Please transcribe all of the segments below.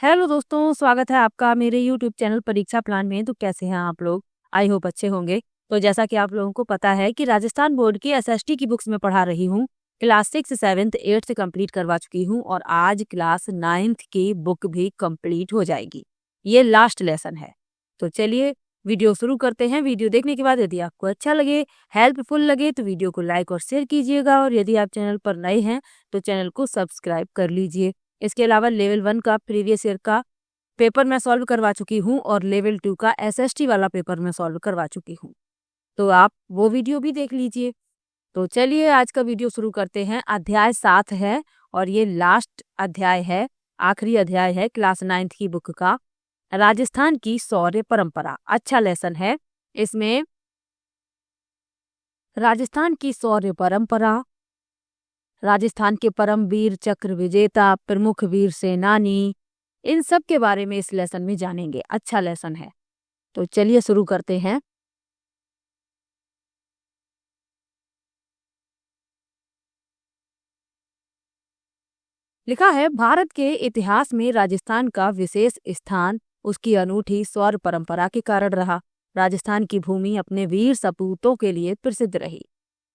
Hello दोस्तों, स्वागत है आपका मेरे यूट्यूब चैनल परीक्षा प्लान में। तो कैसे हैं आप लोग? आई होप अच्छे होंगे। तो जैसा कि आप लोगों को पता है कि राजस्थान बोर्ड की एसएसटी की बुक्स में पढ़ा रही हूँ। क्लास 6, 7, 8 कंप्लीट करवा चुकी हूँ और आज क्लास 9 की बुक भी कंप्लीट हो जाएगी। ये लास्ट लेसन है। तो चलिए वीडियो शुरू करते हैं। वीडियो देखने के बाद यदि आपको अच्छा लगे, हेल्पफुल लगे तो वीडियो को लाइक और शेयर कीजिएगा और यदि आप चैनल पर नए हैं तो चैनल को सब्सक्राइब कर लीजिए। इसके अलावा लेवल 1 का प्रीवियस ईयर का पेपर मैं सॉल्व करवा चुकी हूँ और लेवल 2 का एसएसटी वाला पेपर मैं सॉल्व करवा चुकी हूँ, तो आप वो वीडियो भी देख लीजिए। तो चलिए आज का वीडियो शुरू करते हैं। अध्याय 7 है और ये लास्ट अध्याय है, आखिरी अध्याय है क्लास 9 की बुक का। राजस्थान की शौर्य परंपरा अच्छा लेसन है। इसमें राजस्थान की शौर्य परंपरा, राजस्थान के परमवीर चक्र विजेता, प्रमुख वीर सेनानी, इन सब के बारे में इस लेसन में जानेंगे। अच्छा लेसन है। तो चलिए शुरू करते हैं। लिखा है, भारत के इतिहास में राजस्थान का विशेष स्थान उसकी अनूठी शौर्य परंपरा के कारण रहा। राजस्थान की भूमि अपने वीर सपूतों के लिए प्रसिद्ध रही।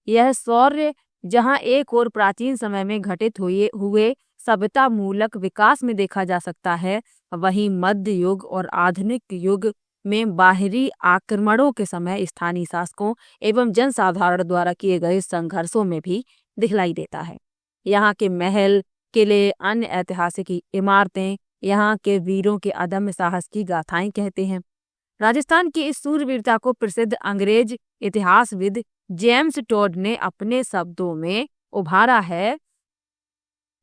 यह शौर्य जहां एक और प्राचीन समय में घटित हुए सभ्यता मूलक विकास में देखा जा सकता है, वहीं मध्य युग और आधुनिक युग में बाहरी आक्रमणों के समय स्थानीय शासकों एवं जनसाधारण द्वारा किए गए संघर्षों में भी दिखलाई देता है। यहाँ के महल, किले, अन्य ऐतिहासिक इमारतें यहाँ के वीरों के अदम्य साहस की गाथाएं कहते हैं। राजस्थान की इस सूरवीरता को प्रसिद्ध अंग्रेज इतिहासविद जेम्स टोड ने अपने शब्दों में उभारा है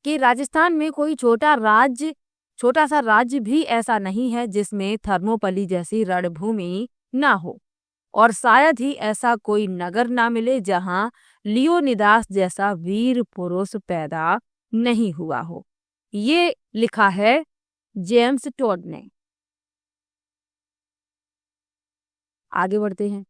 कि राजस्थान में कोई छोटा सा राज्य भी ऐसा नहीं है जिसमें थर्मोपली जैसी रणभूमि ना हो, और शायद ही ऐसा कोई नगर ना मिले जहां लियोनिदास जैसा वीर पुरुष पैदा नहीं हुआ हो। ये लिखा है जेम्स टोड ने। आगे बढ़ते हैं।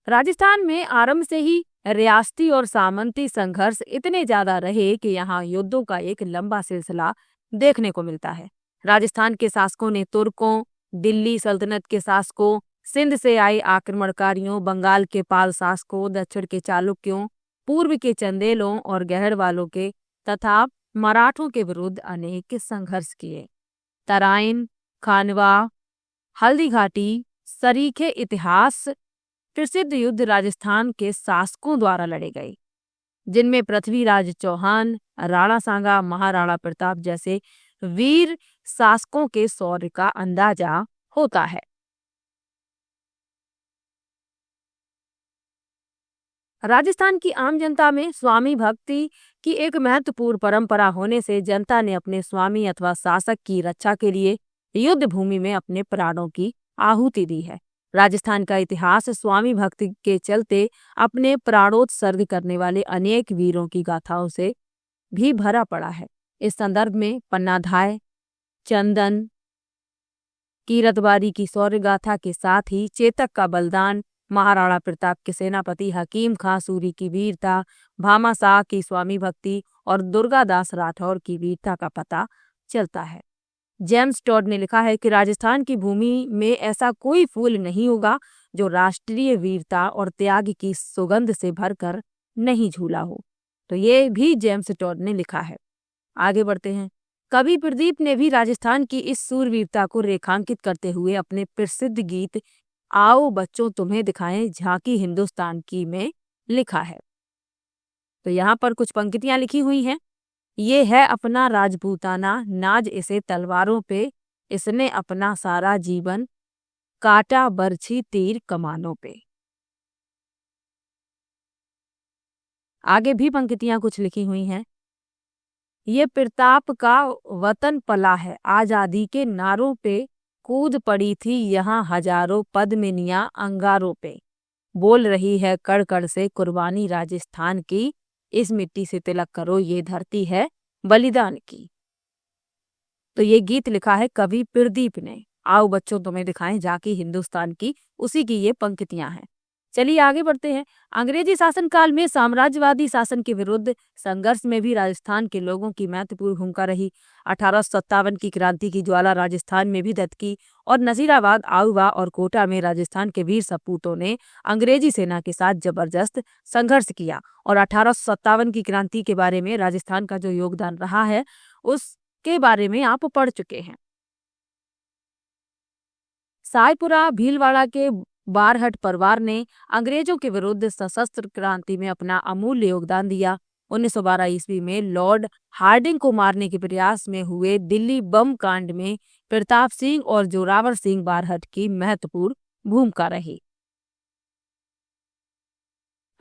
राजस्थान में आरंभ से ही रियासती और सामंती संघर्ष इतने ज्यादा रहे कि यहाँ युद्धों का एक लंबा सिलसिला देखने को मिलता है। राजस्थान के शासकों ने तुर्कों, दिल्ली सल्तनत के शासकों, सिंध से आए आक्रमणकारियों, बंगाल के पाल शासकों, दक्षिण के चालुक्यों, पूर्व के चंदेलों और गहरवालों के तथा मराठों के विरुद्ध अनेक संघर्ष किए। तराइन, खानवा, हल्दी घाटी सरीखे इतिहास प्रसिद्ध युद्ध राजस्थान के शासकों द्वारा लड़े गए, जिनमें पृथ्वीराज चौहान, राणा सांगा, महाराणा प्रताप जैसे वीर शासकों के शौर्य का अंदाजा होता है। राजस्थान की आम जनता में स्वामी भक्ति की एक महत्वपूर्ण परंपरा होने से जनता ने अपने स्वामी अथवा शासक की रक्षा के लिए युद्ध भूमि में अपने प्राणों की आहुति दी है। राजस्थान का इतिहास स्वामी भक्ति के चलते अपने प्राणोत्सर्ग करने वाले अनेक वीरों की गाथाओं से भी भरा पड़ा है। इस संदर्भ में पन्नाधाय, चंदन की रतबारी की शौर्य गाथा के साथ ही चेतक का बलिदान, महाराणा प्रताप के सेनापति हकीम खां सूरी की वीरता, भामाशाह की स्वामी भक्ति और दुर्गादास राठौर की वीरता का पता चलता है। जेम्स टॉड ने लिखा है कि राजस्थान की भूमि में ऐसा कोई फूल नहीं होगा जो राष्ट्रीय वीरता और त्याग की सुगंध से भरकर नहीं झूला हो। तो ये भी जेम्स टॉड ने लिखा है। आगे बढ़ते हैं। कवि प्रदीप ने भी राजस्थान की इस सूरवीरता को रेखांकित करते हुए अपने प्रसिद्ध गीत आओ बच्चों तुम्हें दिखाएं झांकी हिंदुस्तान की में लिखा है। तो यहाँ पर कुछ पंक्तियां लिखी हुई हैं। ये है अपना राजपूताना, नाज इसे तलवारों पे, इसने अपना सारा जीवन काटा बरछी तीर कमानों पे। आगे भी पंक्तियां कुछ लिखी हुई हैं। ये प्रताप का वतन पला है, आजादी के नारों पे कूद पड़ी थी यहाँ हजारों पद्मिनियां अंगारों पे। बोल रही है कड़ कड़ से कुर्बानी राजस्थान की, इस मिट्टी से तिलक करो ये धरती है बलिदान की। तो ये गीत लिखा है कवि प्रदीप ने। आओ बच्चों तुम्हें दिखाएं झांकी हिंदुस्तान की, उसी की ये पंक्तियां हैं। चलिए आगे बढ़ते हैं। अंग्रेजी शासन काल में साम्राज्यवादी शासन के विरुद्ध संघर्ष में भी राजस्थान के लोगों की महत्वपूर्ण भूमिका रही। 1857 की क्रांति की ज्वाला राजस्थान में भी दस्तकी और नजीराबाद, आउवा और कोटा में राजस्थान के वीर सपूतों ने अंग्रेजी सेना के साथ जबरदस्त संघर्ष किया। और 1857 की क्रांति के बारे में राजस्थान का जो योगदान रहा है उसके बारे में आप पढ़ चुके हैं। सायपुरा भीलवाड़ा के बारहट परिवार ने अंग्रेजों के विरुद्ध सशस्त्र क्रांति में अपना अमूल्य योगदान दिया। 1912 ईस्वी में लॉर्ड हार्डिंग को मारने के प्रयास में हुए दिल्ली बम कांड में प्रताप सिंह और जोरावर सिंह बारहट की महत्वपूर्ण भूमिका रही।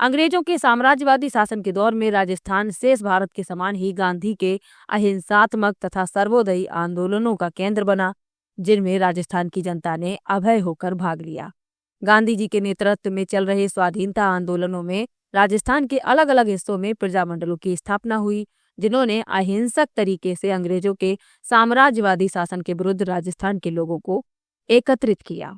अंग्रेजों के साम्राज्यवादी शासन के दौर में राजस्थान शेष भारत के समान ही गांधी के अहिंसात्मक तथा सर्वोदयी आंदोलनों का केंद्र बना, जिनमें राजस्थान की जनता ने अभय होकर भाग लिया। गांधी जी के नेतृत्व में चल रहे स्वाधीनता आंदोलनों में राजस्थान के अलग अलग हिस्सों में प्रजामंडलों की स्थापना हुई, जिन्होंने अहिंसक तरीके से अंग्रेजों के साम्राज्यवादी शासन के विरुद्ध राजस्थान के लोगों को एकत्रित किया।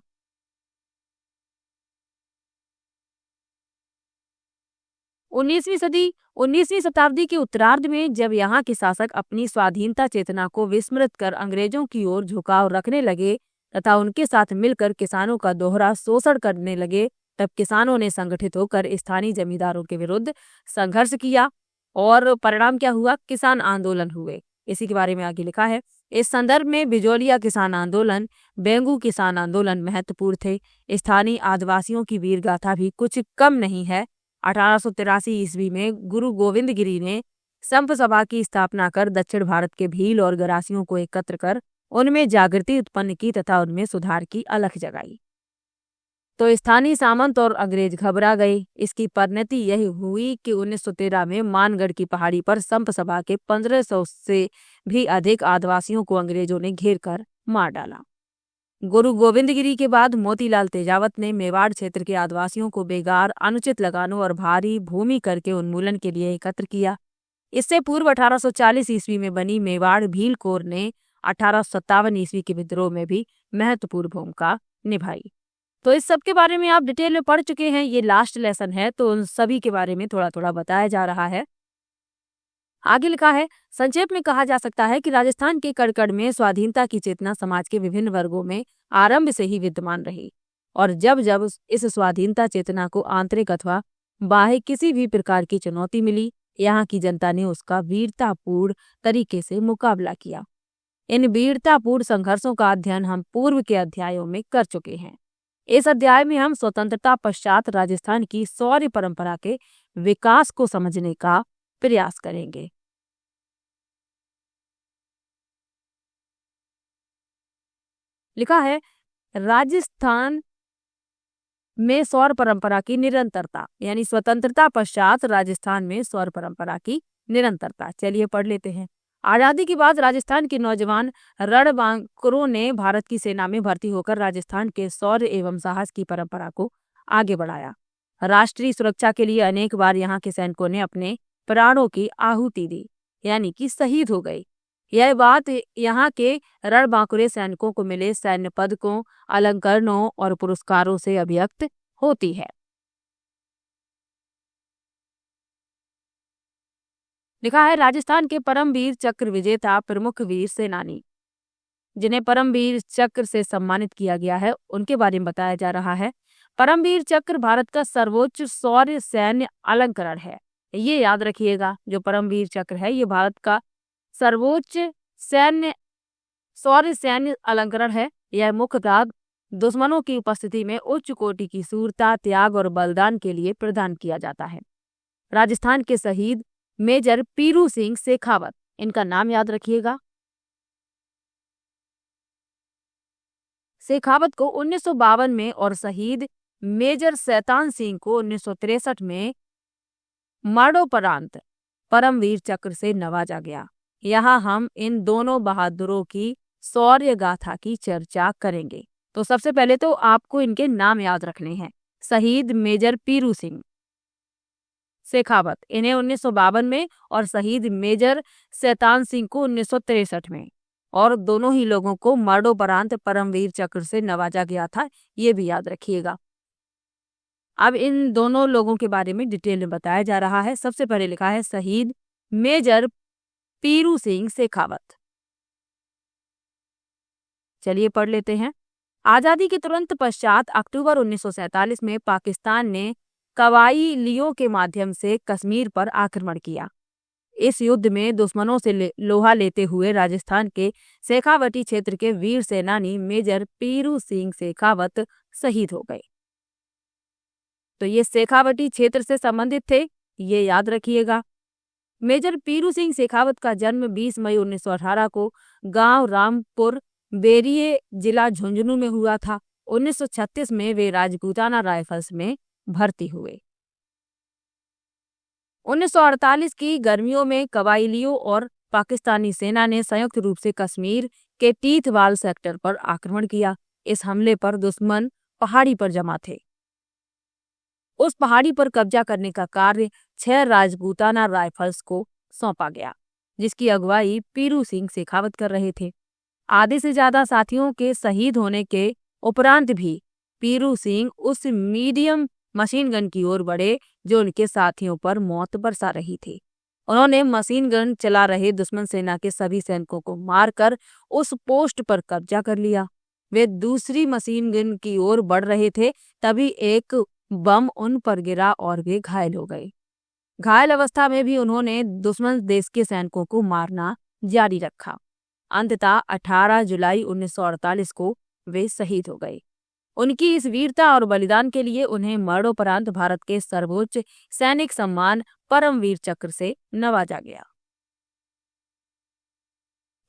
19वीं शताब्दी के उत्तरार्ध में जब यहाँ के शासक अपनी स्वाधीनता चेतना को विस्मृत कर अंग्रेजों की ओर झुकाव रखने लगे तथा उनके साथ मिलकर किसानों का दोहरा शोषण करने लगे, तब किसानों ने संगठित होकर स्थानीय जमींदारों के विरुद्ध संघर्ष किया और परिणाम क्या हुआ? किसान आंदोलन हुए। इसी के बारे में आगे लिखा है। इस संदर्भ में बिजोलिया किसान आंदोलन, बेंगू किसान आंदोलन महत्वपूर्ण थे। स्थानीय आदिवासियों की वीर गाथा भी कुछ कम नहीं है। 1883 ईस्वी में गुरु गोविंद गिरी ने संप सभा की स्थापना कर दक्षिण भारत के भील और गरासियों को एकत्र कर उनमें जागृति उत्पन्न की तथा उनमें सुधार की अलख जगाई। तो स्थानीय सामंत और अंग्रेज घबरा गए। इसकी परिणति यही हुई कि 1913 में मानगढ़ की पहाड़ी पर संप सभा के 1500 से भी अधिक आदिवासियों को अंग्रेजों ने घेर कर मार डाला। गुरु गोविंद गिरी के बाद मोतीलाल तेजावत ने मेवाड़ क्षेत्र के आदिवासियों को बेगार, अनुचित लगानों और भारी भूमि करके उन्मूलन के लिए एकत्र किया। इससे पूर्व 1840 ईस्वी में बनी मेवाड़ भील कोर ने 1857 ईस्वी के विद्रोह में भी महत्वपूर्ण भूमिका निभाई। तो इस सब के बारे में आप डिटेल में पढ़ चुके हैं। ये लास्ट लेसन है तो उन सभी के बारे में थोड़ा थोड़ा बताया जा रहा है। आगे लिखा है, संक्षेप में कहा जा सकता है कि राजस्थान के कड़कड़ में स्वाधीनता की चेतना समाज के विभिन्न वर्गों में आरंभ से ही विद्यमान रही और जब जब इस स्वाधीनता चेतना को आंतरिक अथवा बाह्य किसी भी प्रकार की चुनौती मिली, यहाँ की जनता ने उसका वीरतापूर्ण तरीके से मुकाबला किया। इन वीरतापूर्ण संघर्षों का अध्ययन हम पूर्व के अध्यायों में कर चुके हैं। इस अध्याय में हम स्वतंत्रता पश्चात राजस्थान की शौर्य परंपरा के विकास को समझने का प्रयास करेंगे। लिखा है, राजस्थान में सौर परंपरा की निरंतरता, यानी स्वतंत्रता पश्चात राजस्थान में सौर परंपरा की निरंतरता। चलिए पढ़ लेते हैं। आजादी के बाद राजस्थान के नौजवान रणबांकुरों ने भारत की सेना में भर्ती होकर राजस्थान के शौर्य एवं साहस की परंपरा को आगे बढ़ाया। राष्ट्रीय सुरक्षा के लिए अनेक बार यहाँ के सैनिकों ने अपने प्राणों की आहुति दी, यानी कि शहीद हो गए। यह बात यहाँ के रणबांकुरे सैनिकों को मिले सैन्य पदकों, अलंकरणों और पुरस्कारों से अभिव्यक्त होती है। लिखा है, राजस्थान के परमवीर चक्र विजेता प्रमुख वीर सेनानी जिन्हें परमवीर चक्र से सम्मानित किया गया है, उनके बारे में बताया जा रहा है। परमवीर चक्र भारत का सर्वोच्च शौर्य सैन्य अलंकरण है। ये याद रखिएगा, जो परमवीर चक्र है ये भारत का सर्वोच्च शौर्य सैन्य अलंकरण है। यह मुख्यतः दुश्मनों की उपस्थिति में उच्च कोटि की शूरता, त्याग और बलिदान के लिए प्रदान किया जाता है। राजस्थान के शहीद मेजर पीरू सिंह शेखावत, इनका नाम याद रखिएगा। शेखावत को 1952 में और शहीद मेजर शैतान सिंह को 1963 में मरणोपरांत परमवीर चक्र से नवाजा गया। यहाँ हम इन दोनों बहादुरों की शौर्य गाथा की चर्चा करेंगे। तो सबसे पहले तो आपको इनके नाम याद रखने हैं। शहीद मेजर पीरू सिंह शेखावत, इन्हें 1952 में और शहीद मेजर शैतान सिंह को 1963 में, और दोनों ही लोगों को मरणोपरांत परमवीर चक्र से नवाजा गया था, ये भी याद रखिएगा। अब इन दोनों लोगों के बारे में डिटेल में बताया जा रहा है। सबसे पहले लिखा है शहीद मेजर पीरू सिंह शेखावत। चलिए पढ़ लेते हैं। आजादी के तुरंत पश्चात अक्टूबर 1947 में पाकिस्तान ने कवायलियों के माध्यम से कश्मीर पर आक्रमण किया। इस युद्ध में दुश्मनों से लोहा लेते हुए राजस्थान के शेखावटी क्षेत्र के वीर सेनानी मेजर पीरू सिंह शेखावत शहीद हो गए। तो ये शेखावटी क्षेत्र से संबंधित थे, ये याद रखिएगा। मेजर पीरू सिंह शेखावत का जन्म 20 मई 1918 को गांव रामपुर बेरिए जिला झुंझुनू में हुआ था। 1936 में वे राजपूताना राइफल्स में भर्ती हुए। 1948 की गर्मियों में कबाइलियों और पाकिस्तानी सेना ने संयुक्त रूप से कश्मीर के टीथवाल सेक्टर पर आक्रमण किया। इस हमले पर दुश्मन पहाड़ी पर जमा थे। उस पहाड़ी पर कब्जा करने का कार्य 6 राजपूताना राइफल्स को सौंपा गया, जिसकी अगुवाई पीरू सिंह शेखावत कर रहे थे। आधे से ज्यादा साथियों के शहीद होने के उपरांत भी पीरू सिंह उस मीडियम मशीन गन की ओर बढ़े जो उनके साथियों पर मौत बरसा रही थी। उन्होंने मशीन गन चला रहे दुश्मन सेना के सभी सैनिकों को मारकर उस पोस्ट पर कब्जा कर लिया। वे दूसरी मशीन गन की ओर बढ़ रहे थे, तभी एक बम उन पर गिरा और वे घायल हो गए। घायल अवस्था में भी उन्होंने दुश्मन देश के सैनिकों को मारना जारी रखा। अंततः 18 जुलाई 1948 को वे शहीद हो गए। उनकी इस वीरता और बलिदान के लिए उन्हें मरणोपरांत भारत के सर्वोच्च सैनिक सम्मान परमवीर चक्र से नवाजा गया।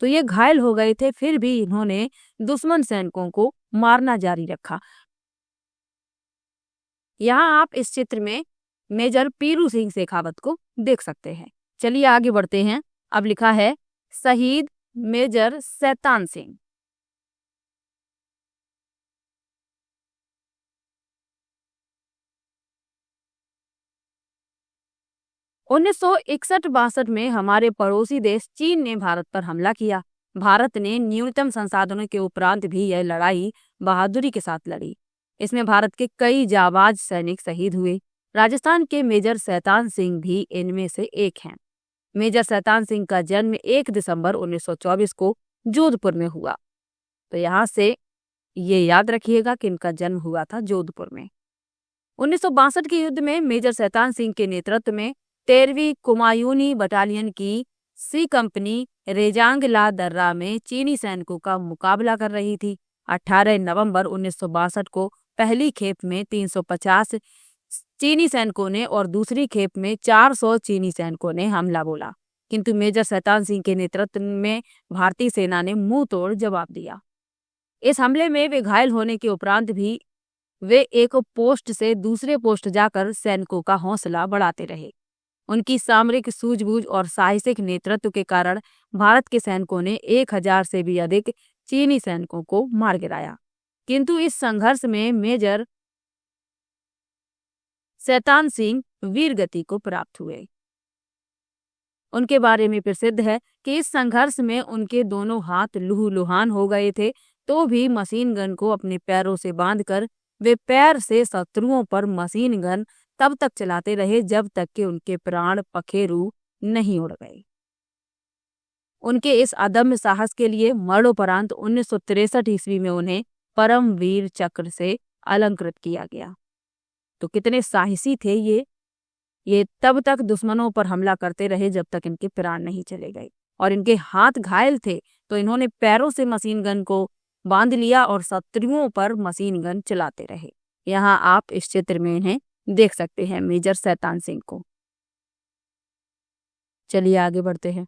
तो ये घायल हो गए थे, फिर भी इन्होंने दुश्मन सैनिकों को मारना जारी रखा। यहाँ आप इस चित्र में मेजर पीरू सिंह शेखावत को देख सकते हैं। चलिए आगे बढ़ते हैं। अब लिखा है शहीद मेजर शैतान सिंह। 1961-62 में हमारे पड़ोसी देश चीन ने भारत पर हमला किया। भारत ने न्यूनतम संसाधनों के उपरांत भी यह लड़ाई बहादुरी के साथ लड़ी। इसमें भारत के कई जाबाज सैनिक शहीद हुए। राजस्थान के मेजर शैतान सिंह भी इनमें से एक हैं। मेजर शैतान सिंह का जन्म 1 दिसंबर 1924 को जोधपुर में हुआ। तो यहाँ से ये याद रखिएगा कि इनका जन्म हुआ था जोधपुर में। 1962 के युद्ध में मेजर शैतान सिंह के नेतृत्व में 13वीं कुमायूनी बटालियन की सी कंपनी रेजांगला दर्रा में चीनी सैनिकों का मुकाबला कर रही थी। 18 नवंबर 1962 को पहली खेप में 350 चीनी सैनिकों ने और दूसरी खेप में 400 चीनी सैनिकों ने हमला बोला, किंतु मेजर शैतान सिंह के नेतृत्व में भारतीय सेना ने मुंह तोड़ जवाब दिया। इस हमले में वे घायल होने के उपरांत भी वे एक पोस्ट से दूसरे पोस्ट जाकर सैनिकों का हौसला बढ़ाते रहे। उनकी सामरिक सूझबूझ और साहसिक नेतृत्व के कारण भारत के सैनिकों ने 1000 से भी अधिक चीनी सैनिकों को मार गिराया, किंतु इस संघर्ष में मेजर शैतान सिंह वीरगति को प्राप्त हुए। उनके बारे में प्रसिद्ध है कि इस संघर्ष में उनके दोनों हाथ लूहलुहान हो गए थे, तो भी मशीन गन को अपने पैरों से बांधकर वे पैर से शत्रुओं पर मशीन गन तब तक चलाते रहे जब तक कि उनके प्राण पखेरु नहीं उड़ गए। उनके इस अदम्य साहस के लिए मरणोपरांत 1963 ईस्वी में उन्हें परमवीर चक्र से अलंकृत किया गया। तो कितने साहसी थे ये तब तक दुश्मनों पर हमला करते रहे जब तक इनके प्राण नहीं चले गए, और इनके हाथ घायल थे तो इन्होंने पैरों से मशीन गन को बांध लिया और शत्रुओं पर मशीन गन चलाते रहे। यहाँ आप इस चित्र में इन्हें देख सकते हैं, मेजर शैतान सिंह को। चलिए आगे बढ़ते हैं।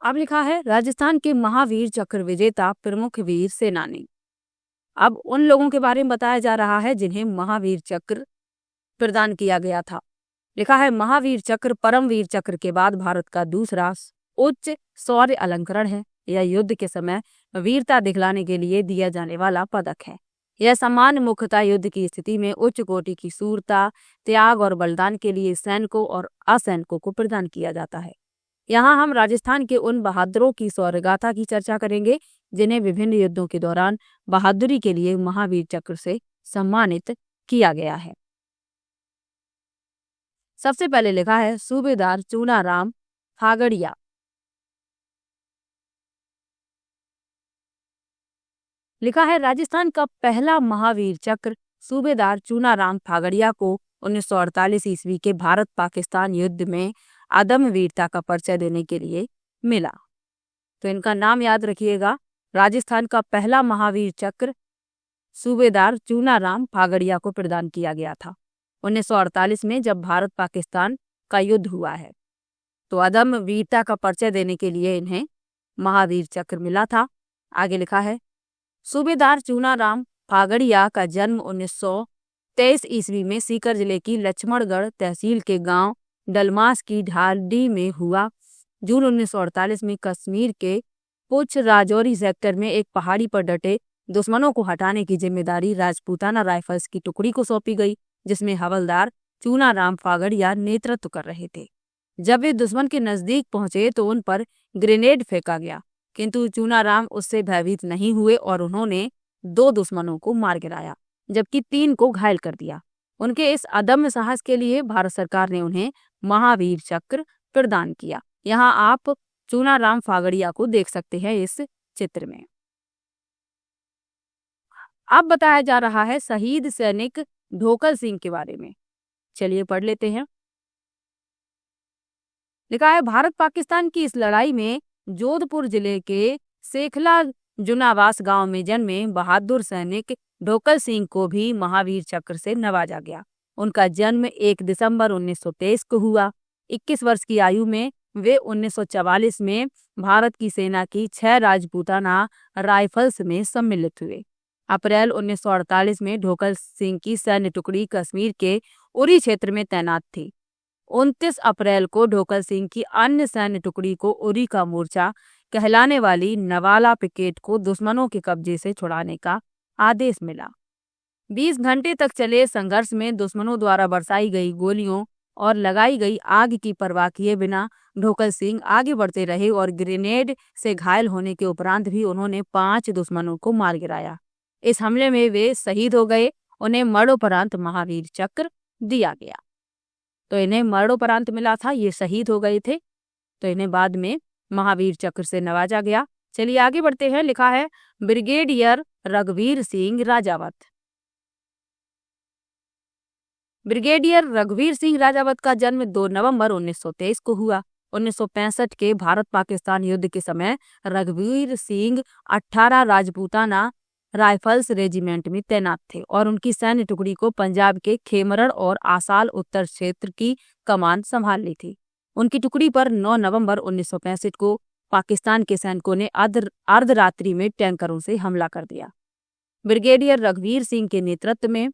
अब लिखा है राजस्थान के महावीर चक्र विजेता प्रमुख वीर सेनानी। अब उन लोगों के बारे में बताया जा रहा है जिन्हें महावीर चक्र प्रदान किया गया था। लिखा है महावीर चक्र परमवीर चक्र के बाद भारत का दूसरा उच्च शौर्य अलंकरण है। यह युद्ध के समय वीरता दिखलाने के लिए दिया जाने वाला पदक है। यह सम्मान मुख्यतः युद्ध की स्थिति में उच्च कोटि की शूरता, त्याग और बलिदान के लिए सैनिकों और असैनिकों को प्रदान किया जाता है। यहाँ हम राजस्थान के उन बहादुरों की शौर्यगाथा की चर्चा करेंगे जिन्हें विभिन्न युद्धों के दौरान बहादुरी के लिए महावीर चक्र से सम्मानित किया गया है। सबसे पहले लिखा है सूबेदार चूनाराम फागड़िया। लिखा है राजस्थान का पहला महावीर चक्र सूबेदार चूनाराम फागड़िया को 1948 ईस्वी के भारत पाकिस्तान युद्ध में अदम्य वीरता का परिचय देने के लिए मिला। तो इनका नाम याद रखिएगा। राजस्थान का पहला महावीर चक्र सूबेदार चूनाराम फागड़िया को प्रदान किया गया था 1948 में, जब भारत पाकिस्तान का युद्ध हुआ है। तो अदम्य वीरता का परिचय देने के लिए इन्हें महावीर चक्र मिला था। आगे लिखा है सूबेदार चूनाराम फागड़िया का जन्म 1923 ईस्वी में सीकर जिले की लक्ष्मणगढ़ तहसील के गांव डलमास की ढाडी में हुआ। जून 1948 में कश्मीर के पुंछ राजौरी सेक्टर में एक पहाड़ी पर डटे दुश्मनों को हटाने की जिम्मेदारी राजपूताना राइफल्स की टुकड़ी को सौंपी गई, जिसमें हवलदार चूनाराम फागड़िया नेतृत्व कर रहे थे। जब वे दुश्मन के नजदीक पहुंचे तो उन पर ग्रेनेड फेंका गया, किंतु चूनाराम उससे भयभीत नहीं हुए और उन्होंने 2 दुश्मनों को मार गिराया, जबकि 3 को घायल कर दिया। उनके इस अदम्य साहस के लिए भारत सरकार ने उन्हें महावीर चक्र प्रदान किया। यहाँ आप चूनाराम फागड़िया को देख सकते हैं इस चित्र में। अब बताया जा रहा है शहीद सैनिक ढोकल सिंह के बारे में। चलिए पढ़ लेते हैं। लिखा है भारत पाकिस्तान की इस लड़ाई में जोधपुर जिले के सेखला जुनावास गांव में जन्मे बहादुर सैनिक ढोकल सिंह को भी महावीर चक्र से नवाजा गया। उनका जन्म 1 दिसंबर 1923 को हुआ। 21 वर्ष की आयु में वे 1944 में भारत की सेना की 6 राजपूताना राइफल्स में सम्मिलित हुए। अप्रैल 1948 में ढोकल सिंह की सैन्य टुकड़ी कश्मीर के उरी क्षेत्र में तैनात थी। 29 अप्रैल को ढोकल सिंह की अन्य सैन्य टुकड़ी को उरी का मोर्चा कहलाने वाली नवाला पिकेट को दुश्मनों के कब्जे से छुड़ाने का आदेश मिला। 20 घंटे तक चले संघर्ष में दुश्मनों द्वारा बरसाई गई गोलियों और लगाई गई आग की परवाह किए बिना ढोकल सिंह आगे बढ़ते रहे और ग्रेनेड से घायल होने के उपरांत भी उन्होंने 5 दुश्मनों को मार गिराया। इस हमले में वे शहीद हो गए। उन्हें मरणोपरांत महावीर चक्र दिया गया। तो इन्हें मरणोपरांत मिला था, ये शहीद हो गए थे, तो इन्हें बाद में महावीर चक्र से नवाजा गया। चलिए आगे बढ़ते हैं। लिखा है ब्रिगेडियर रघुवीर सिंह राजावत। ब्रिगेडियर रघुवीर सिंह राजावत का जन्म 2 नवंबर 1923 को हुआ। 1965 के भारत पाकिस्तान युद्ध के समय रघुवीर सिंह 18 राजपूताना राइफल्स रेजिमेंट में तैनात थे और उनकी सैन्य टुकड़ी को पंजाब के खेमरण और आसाल उत्तर क्षेत्र की कमान संभाल ली थी। उनकी टुकड़ी पर 9 नवंबर 1965 को पाकिस्तान के सैनिकों ने अर्धरात्रि में टैंकरों से हमला कर दिया। ब्रिगेडियर रघुवीर सिंह के नेतृत्व में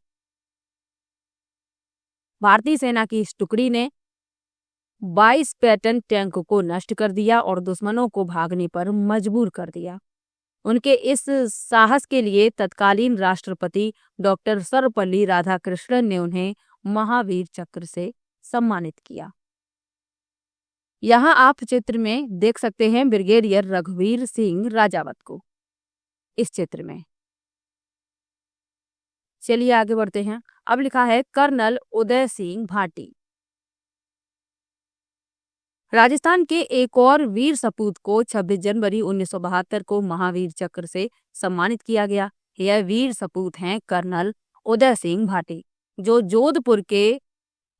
भारतीय सेना की इस टुकड़ी ने 22 पैटर्न टैंक को नष्ट कर दिया और दुश्मनों को भागने पर मजबूर कर दिया। उनके इस साहस के लिए तत्कालीन राष्ट्रपति डॉक्टर सर्वपल्ली राधाकृष्णन ने उन्हें महावीर चक्र से सम्मानित किया। यहाँ आप चित्र में देख सकते हैं ब्रिगेडियर रघुवीर सिंह राजावत को इस चित्र में। चलिए आगे बढ़ते हैं। अब लिखा है कर्नल उदय सिंह भाटी। राजस्थान के एक और वीर सपूत को 26 जनवरी 1972 को महावीर चक्र से सम्मानित किया गया। यह वीर सपूत हैं कर्नल उदय सिंह भाटी, जो जोधपुर के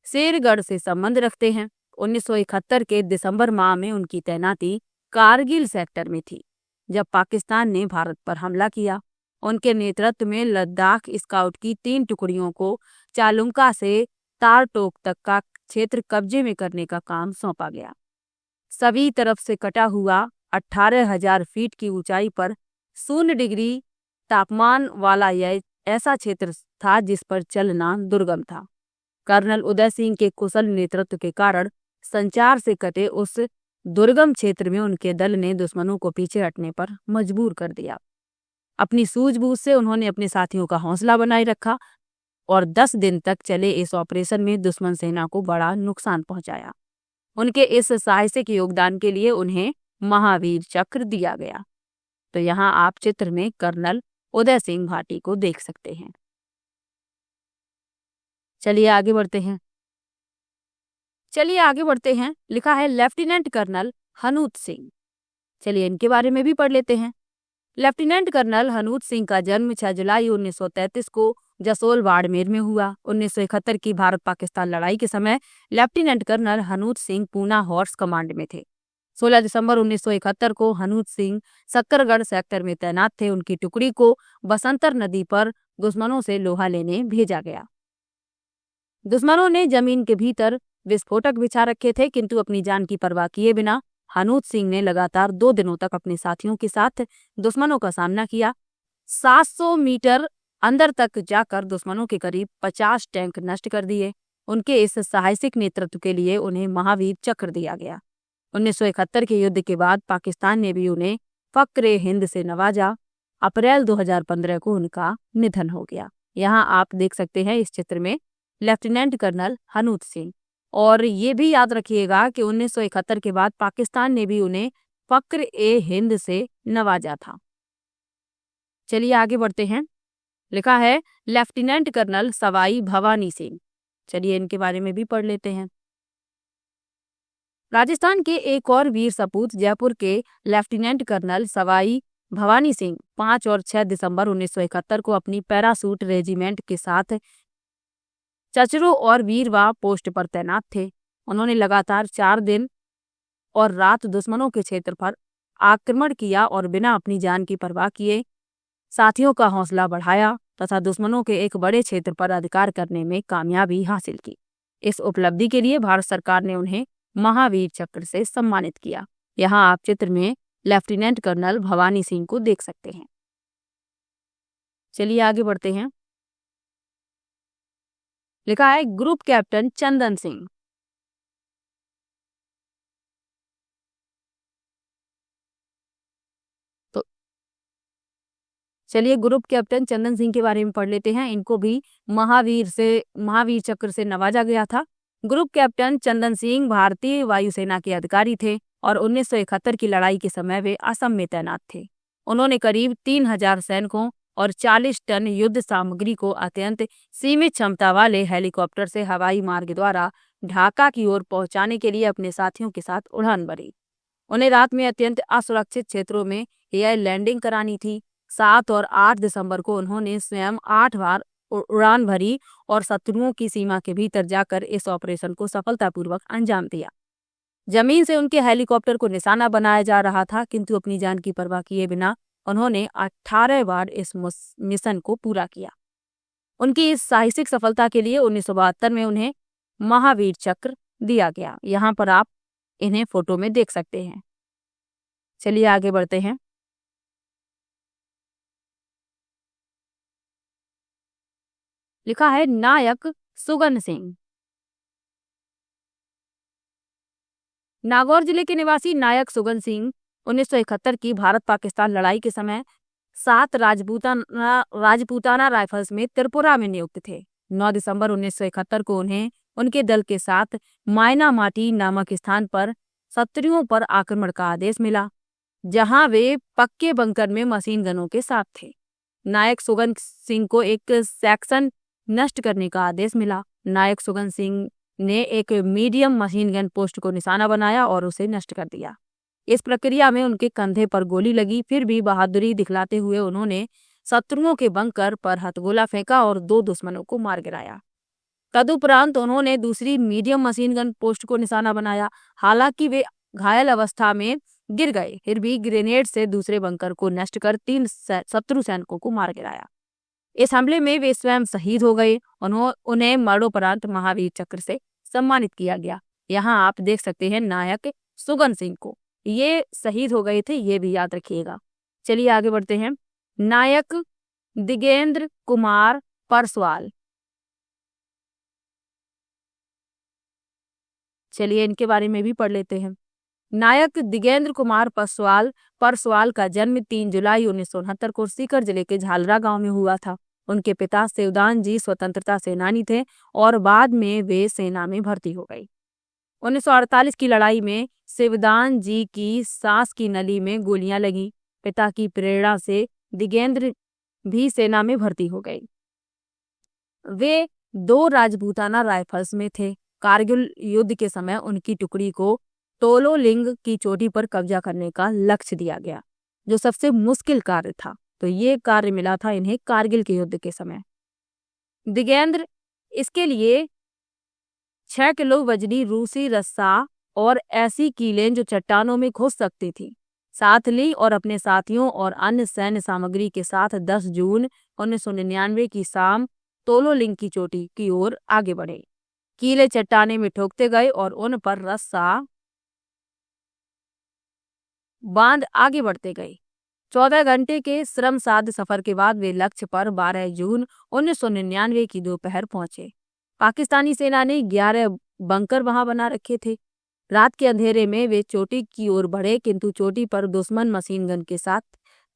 शेरगढ़ से संबंध रखते हैं। 1971 के दिसंबर माह में उनकी तैनाती कारगिल सेक्टर में थी, जब पाकिस्तान ने भारत पर हमला किया। उनके नेतृत्व में लद्दाख स्काउट की 3 टुकड़ियों को चालुंका से तारटोक तक का क्षेत्र कब्जे में करने का काम सौंपा गया। सभी तरफ से कटा हुआ 18,000 फीट की ऊंचाई पर 0 डिग्री तापमान वाला यह ऐसा क्षेत्र था जिस पर चलना दुर्गम था। कर्नल उदय सिंह के कुशल नेतृत्व के कारण संचार से कटे उस दुर्गम क्षेत्र में उनके दल ने दुश्मनों को पीछे हटने पर मजबूर कर दिया। अपनी सूझबूझ से उन्होंने अपने साथियों का हौसला बनाए रखा और 10 दिन तक चले इस ऑपरेशन में दुश्मन सेना को बड़ा नुकसान पहुंचाया। उनके इस साहसिक योगदान के लिए उन्हें महावीर चक्र दिया गया। तो यहाँ आप चित्र में कर्नल उदय सिंह भाटी को देख सकते हैं। चलिए आगे बढ़ते हैं। लिखा है लेफ्टिनेंट कर्नल हनूत सिंह। चलिए इनके बारे में भी पढ़ लेते हैं। लेफ्टिनेंट कर्नल हनूत सिंह का जन्म 6 जुलाई 1933 को जसोल बाड़मेर में हुआ। 1971 की भारत पाकिस्तान लड़ाई के समय lieutenant colonel Hanut Singh Poona horse command में थे। 16 दिसंबर 1971 को हनूत सिंह सक्करगढ़ सेक्टर में तैनात थे। उनकी टुकड़ी को बसंतर नदी पर दुश्मनों से लोहा लेने भेजा गया। दुश्मनों ने जमीन के भीतर विस्फोटक बिछा रखे थे, किंतु अपनी जान की परवाह किए बिना हनूत सिंह ने लगातार 2 दिनों तक अपने साथियों के साथ दुश्मनों का सामना किया। 700 मीटर अंदर तक जाकर दुश्मनों के करीब 50 टैंक नष्ट कर दिए। उनके इस साहसिक नेतृत्व के लिए उन्हें महावीर चक्र दिया गया। 1971 के युद्ध के बाद पाकिस्तान ने भी उन्हें फक्रे हिंद से नवाजा। अप्रैल 2015 को उनका निधन हो गया। यहाँ आप देख सकते हैं इस चित्र में लेफ्टिनेंट कर्नल हनूत सिंह। और ये भी याद रखिएगा कि 1971 के बाद पाकिस्तान ने भी उन्हें फक्र ए हिंद से नवाजा था। चलिए आगे बढ़ते हैं। लिखा है लेफ्टिनेंट कर्नल सवाई भवानी सिंह। चलिए इनके बारे में भी पढ़ लेते हैं। राजस्थान के एक और वीर सपूत जयपुर के लेफ्टिनेंट कर्नल सवाई भवानी सिंह 5 और 6 दिसंबर 1971 को अपनी पैरासूट रेजिमेंट के साथ चचरो और वीरवा पोस्ट पर तैनात थे। उन्होंने लगातार 4 दिन और रात दुश्मनों के क्षेत्र पर आक्रमण किया और बिना अपनी जान की परवाह किए साथियों का हौसला बढ़ाया तथा दुश्मनों के एक बड़े क्षेत्र पर अधिकार करने में कामयाबी हासिल की। इस उपलब्धि के लिए भारत सरकार ने उन्हें महावीर चक्र से सम्मानित किया। यहाँ आप चित्र में लेफ्टिनेंट कर्नल भवानी सिंह को देख सकते हैं। चलिए आगे बढ़ते हैं। लिखा है ग्रुप कैप्टन चंदन सिंह। तो चलिए ग्रुप कैप्टन चंदन सिंह के बारे में पढ़ लेते हैं। इनको भी महावीर चक्र से नवाजा गया था। ग्रुप कैप्टन चंदन सिंह भारतीय वायुसेना के अधिकारी थे और 1971 की लड़ाई के समय वे असम में तैनात थे। उन्होंने करीब 3000 सैनिकों और 40 टन युद्ध सामग्री को अत्यंत सीमित क्षमता वाले हेलीकॉप्टर से हवाई मार्ग द्वारा ढाका की ओर पहुंचाने के लिए अपने साथियों के साथ उड़ान भरी। उन्हें रात में अत्यंत असुरक्षित क्षेत्रों में एयर लैंडिंग करानी थी। 7 और 8 दिसंबर को उन्होंने स्वयं 8 बार उड़ान भरी और शत्रुओं की सीमा के भीतर जाकर इस ऑपरेशन को सफलतापूर्वक अंजाम दिया। जमीन से उनके हेलीकॉप्टर को निशाना बनाया जा रहा था, किंतु अपनी जान की परवाह किए बिना उन्होंने 18 बार इस मिशन को पूरा किया। उनकी इस साहसिक सफलता के लिए 1972 में उन्हें महावीर चक्र दिया गया। यहाँ पर आप इन्हें फोटो में देख सकते हैं। चलिए आगे बढ़ते हैं। लिखा है नायक सुगन सिंह। नागौर जिले के निवासी नायक सुगन सिंह 1971 की भारत पाकिस्तान लड़ाई के समय 7 राजपूताना राइफल्स में त्रिपुरा में नियुक्त थे। 9 दिसंबर 1971 को उन्हें उनके दल के साथ मायना माटी नामक स्थान पर शत्रुओं पर आक्रमण का आदेश मिला, जहां वे पक्के बंकर में मशीन गनों के साथ थे। नायक सुगन सिंह को एक सेक्शन नष्ट करने का आदेश मिला। नायक सुगन सिंह ने एक मीडियम मशीन गन पोस्ट को निशाना बनाया और उसे नष्ट कर दिया। इस प्रक्रिया में उनके कंधे पर गोली लगी, फिर भी बहादुरी दिखलाते हुए उन्होंने शत्रुओं के बंकर पर हथगोला फेंका और 2 दुश्मनों को मार गिराया। तदुपरांत उन्होंने दूसरी मीडियम मशीन गन पोस्ट को निशाना बनाया। हालांकि वे घायल अवस्था में गिर गए, फिर भी ग्रेनेड से दूसरे बंकर को नष्ट कर 3 शत्रु सैनिकों को मार गिराया। इस हमले में वे स्वयं शहीद हो गए। उन्हें मरणोपरांत महावीर चक्र से सम्मानित किया गया। यहाँ आप देख सकते हैं नायक सुगन सिंह को, ये शहीद हो गए थे, ये भी याद रखिएगा। चलिए आगे बढ़ते हैं। नायक दिगेंद्र कुमार परसवाल। चलिए इनके बारे में भी पढ़ लेते हैं। नायक दिगेंद्र कुमार परसवाल का जन्म 3 जुलाई 1969 को सीकर जिले के झालरा गांव में हुआ था। उनके पिता शिवदान जी स्वतंत्रता सेनानी थे और बाद में वे सेना में भर्ती हो गई। 1948 की लड़ाई में शिवदान जी की सांस की नली में गोलियां लगी। पिता की प्रेरणा से दिगेंद्र भी सेना में भर्ती हो गए। वे 2 राजपूताना राइफल्स में थे। कारगिल युद्ध के समय उनकी टुकड़ी को तोलोलिंग की चोटी पर कब्जा करने का लक्ष्य दिया गया, जो सबसे मुश्किल कार्य था। तो ये कार्य मिला था इन्हें कारगिल के युद्ध के समय। दिगेंद्र इसके लिए 6 किलो वजनी रूसी रस्सा और ऐसी कीलें जो चट्टानों में घुस सकती थी साथ ली और अपने साथियों और अन्य सैन्य सामग्री के साथ 10 जून 1999 की शाम तोलोलिंग की चोटी की ओर आगे बढ़े। कीले चट्टाने में ठोकते गए और उन पर रस्सा बांध आगे बढ़ते गए। 14 घंटे के श्रमसाध्य सफर के बाद वे लक्ष्य पर 12 जून 1999 की दोपहर पहुंचे। पाकिस्तानी सेना ने 11 बंकर वहां बना रखे थे। रात के अंधेरे में वे चोटी की ओर बढ़े, किंतु चोटी पर दुश्मन मशीन गन के साथ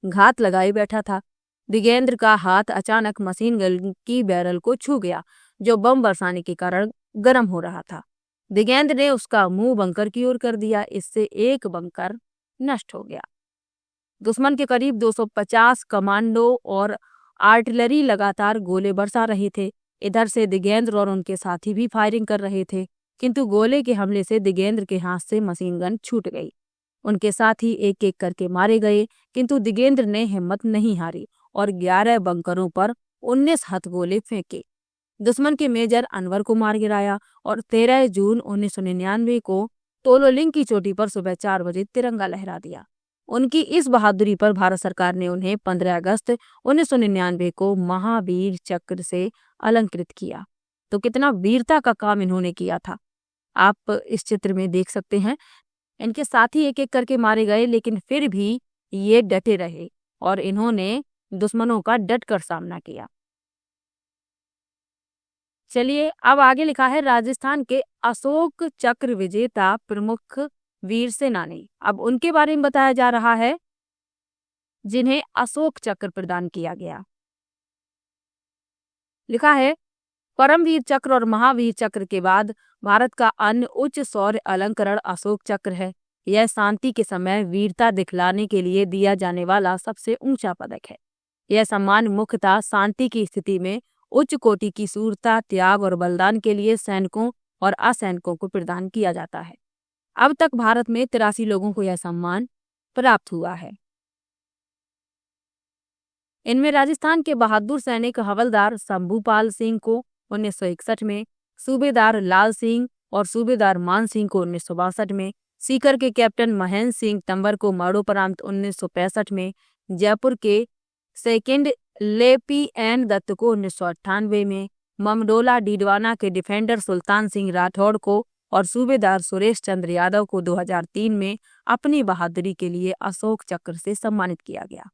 घात लगाए बैठा था। दिगेंद्र का हाथ अचानक मशीन गन की बैरल को छू गया, जो बम बरसाने के कारण गर्म हो रहा था। दिगेंद्र ने उसका मुंह बंकर की ओर कर दिया। इससे एक बंकर नष्ट हो गया। दुश्मन के करीब 250 कमांडो और आर्टिलरी लगातार गोले बरसा रहे थे। इधर से दिगेंद्र और उनके साथी भी फायरिंग कर रहे थे, किंतु गोले के हमले से दिगेंद्र के हाथ से मशीन गन छूट गई। उनके साथी एक एक करके मारे गए, किंतु दिगेंद्र ने हिम्मत नहीं हारी और 11 बंकरों पर 19 हथगोले फेंके। दुश्मन के मेजर अनवर को मार गिराया और 13 जून 1999 को तोलोलिंग की चोटी पर सुबह 4 बजे तिरंगा लहरा दिया। उनकी इस बहादुरी पर भारत सरकार ने उन्हें 15 अगस्त 1999 को महावीर चक्र से अलंकृत किया। तो कितना वीरता का काम इन्होंने किया था, आप इस चित्र में देख सकते हैं। इनके साथी एक एक करके मारे गए, लेकिन फिर भी ये डटे रहे और इन्होंने दुश्मनों का डट कर सामना किया। चलिए अब आगे लिखा है राजस्थान के अशोक चक्र विजेता प्रमुख वीर सेनानी। अब उनके बारे में बताया जा रहा है जिन्हें अशोक चक्र प्रदान किया गया। लिखा है परमवीर चक्र और महावीर चक्र के बाद भारत का अन्य उच्च शौर्य अलंकरण अशोक चक्र है। यह शांति के समय वीरता दिखलाने के लिए दिया जाने वाला सबसे ऊंचा पदक है। यह सम्मान मुख्यतः शांति की स्थिति में उच्च कोटि की शूरता, त्याग और बलिदान के लिए सैनिकों और असैनिकों को प्रदान किया जाता है। अब तक भारत में 83 लोगों को यह सम्मान प्राप्त हुआ है। इनमें राजस्थान के बहादुर सैनिक हवलदार शंभूपाल सिंह को 1961 में, सूबेदार लाल सिंह और सूबेदार मान सिंह को 1962 में, सीकर के कैप्टन महेंद्र सिंह तंवर को मरणोपरांत 1965 में, जयपुर के सेकंड लेपी एन दत्त को 1998 में, ममडोला डीडवाना के डिफेंडर सुल्तान सिंह राठौड़ को और सूबेदार सुरेश चंद्र यादव को 2003 में अपनी बहादुरी के लिए अशोक चक्र से सम्मानित किया गया।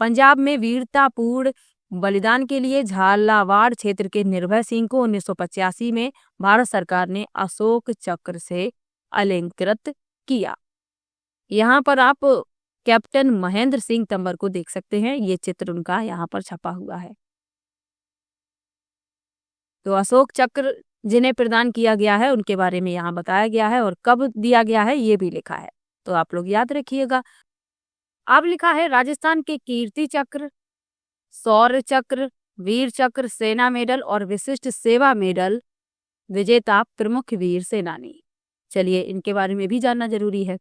पंजाब में वीरतापूर्ण बलिदान के लिए झालावाड़ क्षेत्र के निर्भय सिंह को 1985 में भारत सरकार ने अशोक चक्र से अलंकृत किया। यहाँ पर आप कैप्टन महेंद्र सिंह तंवर को देख सकते हैं, ये चित्र उनका यहाँ पर छपा हुआ है। तो अशोक चक्र जिन्हें प्रदान किया गया है उनके बारे में यहाँ बताया गया है और कब दिया गया है ये भी लिखा है, तो आप लोग याद रखिएगा। अब लिखा है राजस्थान के कीर्ति चक्र, शौर्य चक्र, वीर चक्र, सेना मेडल और विशिष्ट सेवा मेडल विजेता प्रमुख वीर सेनानी। चलिए इनके बारे में भी जानना जरूरी है।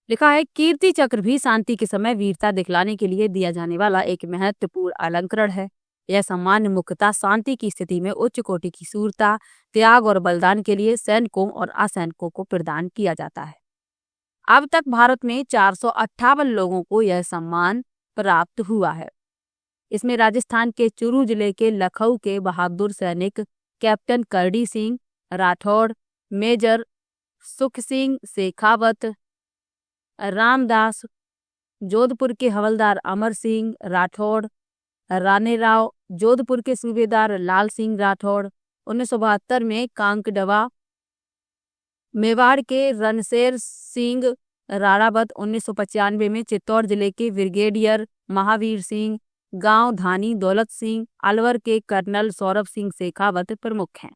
लिखा है कीर्ति चक्र भी शांति के समय वीरता दिखलाने के लिए दिया जाने वाला एक महत्वपूर्ण अलंकरण है। यह सम्मान मुख्यतः शांति की स्थिति में उच्च कोटि की शूरता, त्याग और बलिदान के लिए सैनिकों और असैनिकों को प्रदान किया जाता है। अब तक भारत में 458 लोगों को यह सम्मान प्राप्त हुआ है। इसमें राजस्थान के चूरू जिले के लखऊ के बहादुर सैनिक कैप्टन करडी सिंह राठौड़, मेजर सुख सिंह शेखावत, रामदास, जोधपुर के हवलदार अमर सिंह राठौड़, रानेराव, जोधपुर के सूबेदार लाल सिंह राठौड़, 1972 में कांकडवा, मेवाड़ के रणशेर सिंह राणावत, 1995 में चित्तौड़ जिले के ब्रिगेडियर महावीर सिंह, गांव धानी दौलत सिंह, अलवर के कर्नल सौरभ सिंह शेखावत प्रमुख हैं।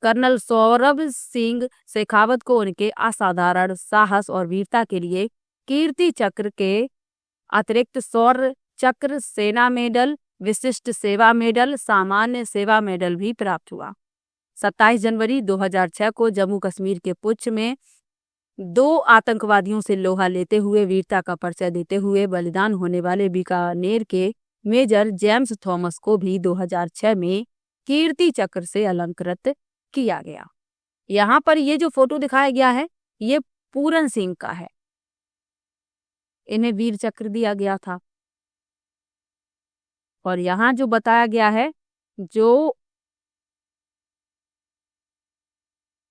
कर्नल सौरभ सिंह शेखावत को उनके असाधारण साहस और वीरता के लिए कीर्ति चक्र के अतिरिक्त शौर्य चक्र, सेना मेडल, विशिष्ट सेवा मेडल, सामान्य सेवा मेडल भी प्राप्त हुआ। 27 जनवरी 2006 को जम्मू कश्मीर के पुंछ में 2 आतंकवादियों से लोहा लेते हुए वीरता का परिचय देते हुए बलिदान होने वाले बीकानेर के मेजर जेम्स थॉमस को भी 2006 में कीर्ति चक्र से अलंकृत किया गया। यहाँ पर ये जो फोटो दिखाया गया है ये पूरन सिंह का है, इन्हें वीर चक्र दिया गया था। और यहाँ जो बताया गया है, जो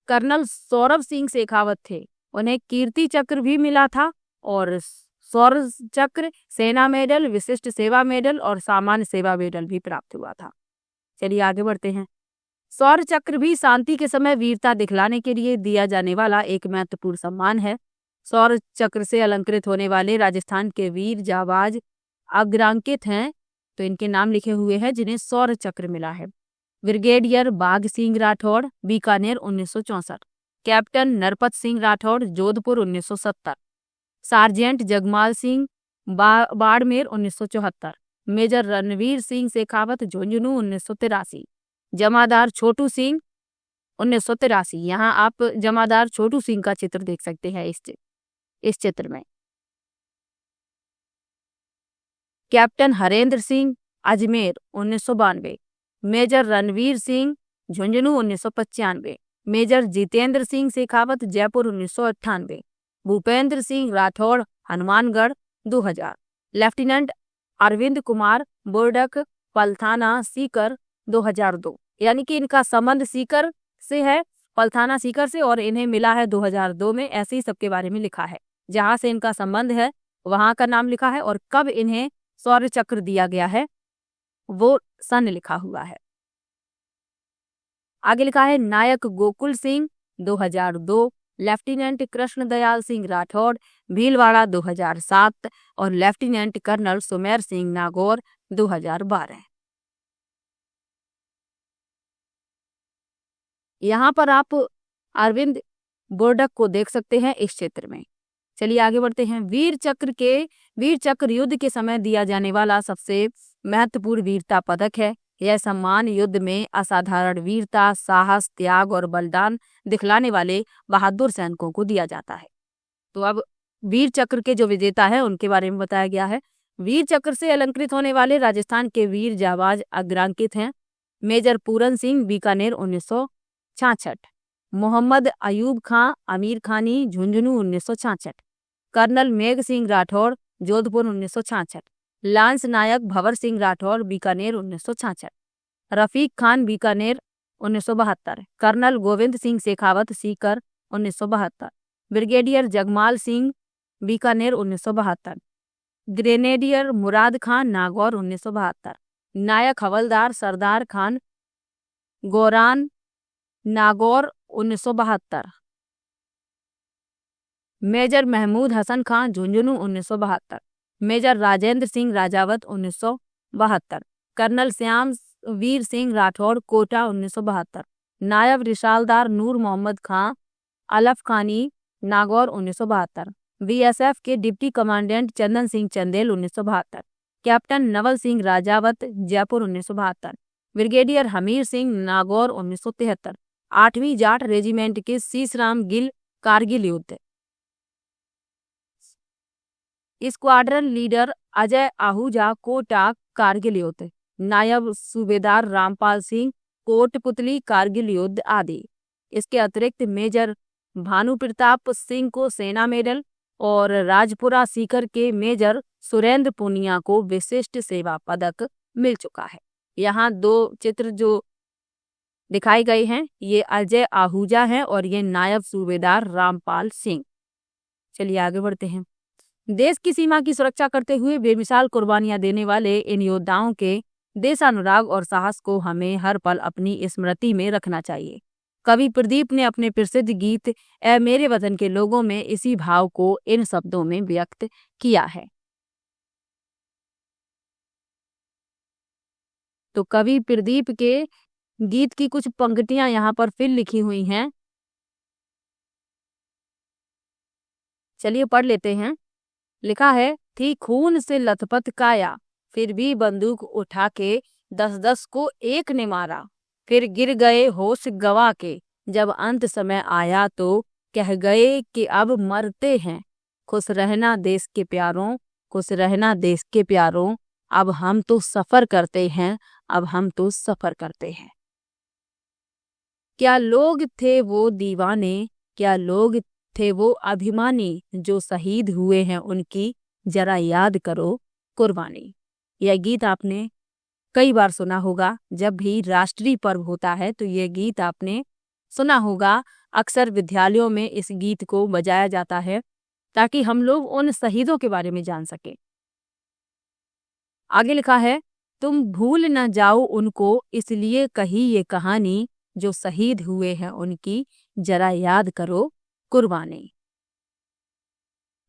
कर्नल सौरभ सिंह शेखावत थे उन्हें कीर्ति चक्र भी मिला था और शौर्य चक्र, सेना मेडल, विशिष्ट सेवा मेडल और सामान्य सेवा मेडल भी प्राप्त हुआ था। चलिए आगे बढ़ते हैं। शौर्य चक्र भी शांति के समय वीरता दिखलाने के लिए दिया जाने वाला एक महत्वपूर्ण सम्मान है। शौर्य चक्र से अलंकृत होने वाले राजस्थान के वीर जाबाज अग्रांकित हैं, तो इनके नाम लिखे हुए हैं जिन्हें शौर्य चक्र मिला है। Brigadier Bagh Singh Rathore, Bikaner 1964। Captain Narpat Singh Rathore, Jodhpur 1970। Sergeant Jagmal Singh, Barmer 1974। Major Ranveer Singh Shekhawat, Jhunjhunu 1983। Jamadar छोटू सिंह 1983। यहाँ आप जमादार छोटू सिंह का चित्र देख सकते हैं इस चित्र में। Captain Harendra Singh, Ajmer 1992। Major Ranveer Singh, Jhunjhunu 1995। Major Jitendra Singh Shekhawat, Jaipur 1998। Bhupendra Singh Rathore, Hanumangarh 2000। Lieutenant Arvind Kumar Bordak, Palthana Sikar 2002। यानी कि इनका संबंध सीकर से है, पलथाना सीकर से, और इन्हें मिला है 2002 में। ऐसे ही सबके बारे में लिखा है, जहां से इनका संबंध है वहां का नाम लिखा है और कब इन्हें शौर्य चक्र दिया गया है वो सन लिखा हुआ है। आगे लिखा है नायक गोकुल सिंह 2002, लेफ्टिनेंट कृष्ण दयाल सिंह राठौड़, भीलवाड़ा 2007 और लेफ्टिनेंट कर्नल सुमेर सिंह नागौर 2012। यहाँ पर आप अरविंद बोर्डक को देख सकते हैं इस क्षेत्र में। चलिए आगे बढ़ते हैं। वीर चक्र युद्ध के समय दिया जाने वाला सबसे महत्वपूर्ण वीरता पदक है। यह सम्मान युद्ध में असाधारण वीरता, साहस, त्याग और बलिदान दिखलाने वाले बहादुर सैनिकों को दिया जाता है। तो अब वीर चक्र के जो विजेता है उनके बारे में बताया गया है। वीर चक्र से अलंकृत होने वाले राजस्थान के वीर जाबाज अग्रांकित हैं। Major Puran Singh, Bikaner 1966। Mohammad Ayub Khan, Amir Khani, Jhunjhunu 1966। Colonel Megh Singh Rathore, Jodhpur 1966। Lance naik Bhanwar Singh Rathore, Bikaner 1966। Rafiq Khan, Bikaner 1972। Colonel Govind Singh Shekhawat, Sikar 1972। Brigadier Jagmal Singh, Bikaner 1972। Grenadier Murad Khan, Nagaur 1972। Naik havildar Sardar Khan, Goran, Nagaur 1972। Major Mahmood Hasan Khan, Jhunjhunu 1972। Major Rajendra Singh Rajawat 1972। Colonel Shyam Veer Singh Rathore, Kota 1972। Naib risaldar Noor Mohammad Khan, Alaf Khani, Nagaur 1972। BSF के deputy commandant Chandan Singh Chandel 1972। Captain Naval Singh Rajawat, Jaipur 1972। Brigadier Hamir Singh, Nagaur 1973। 8वीं जाट रेजिमेंट के सीसराम गिल, कारगिल युद्ध। स्क्वाड्रन लीडर अजय आहूजा, कोटा, कारगिल युद्ध। नायब सूबेदार रामपाल सिंह, कोटपुतली, कारगिल युद्ध आदि। इसके अतिरिक्त मेजर भानु प्रताप सिंह को सेना मेडल और राजपुरा सीकर के मेजर सुरेंद्र पुनिया को विशिष्ट सेवा पदक मिल चुका है। यहाँ 2 चित्र जो दिखाए गए हैं ये अजय आहूजा हैं और ये नायब सूबेदार रामपाल सिंह। चलिए आगे बढ़ते हैं। देश की सीमा की सुरक्षा करते हुए बेमिसाल कुर्बानियां देने वाले इन योद्धाओं के देशानुराग और साहस को हमें हर पल अपनी स्मृति में रखना चाहिए। कवि प्रदीप ने अपने प्रसिद्ध गीत ए मेरे वतन के लोगों में इसी भाव को इन शब्दों में व्यक्त किया है। तो कवि प्रदीप के गीत की कुछ पंक्तियां यहाँ पर फिर लिखी हुई हैं, चलिए पढ़ लेते हैं। लिखा है, थी खून से लथपथ काया, फिर भी बंदूक उठा के 10-10 को एक ने मारा। फिर गिर गए होश गवा के, जब अंत समय आया तो कह गए कि अब मरते हैं। खुश रहना देश के प्यारों, खुश रहना देश के प्यारों, अब हम तो सफर करते हैं, अब हम तो सफर करते हैं। क्या लोग थे वो दीवाने, क्या लोग थे वो अभिमानी, जो शहीद हुए हैं उनकी जरा याद करो कुर्बानी। यह गीत आपने कई बार सुना होगा। जब भी राष्ट्रीय पर्व होता है तो यह गीत आपने सुना होगा। अक्सर विद्यालयों में इस गीत को बजाया जाता है ताकि हम लोग उन शहीदों के बारे में जान सकें। आगे लिखा है, तुम भूल न जाओ उनको, इसलिए कही ये कहानी, जो शहीद हुए हैं उनकी जरा याद करो कुर्बानी।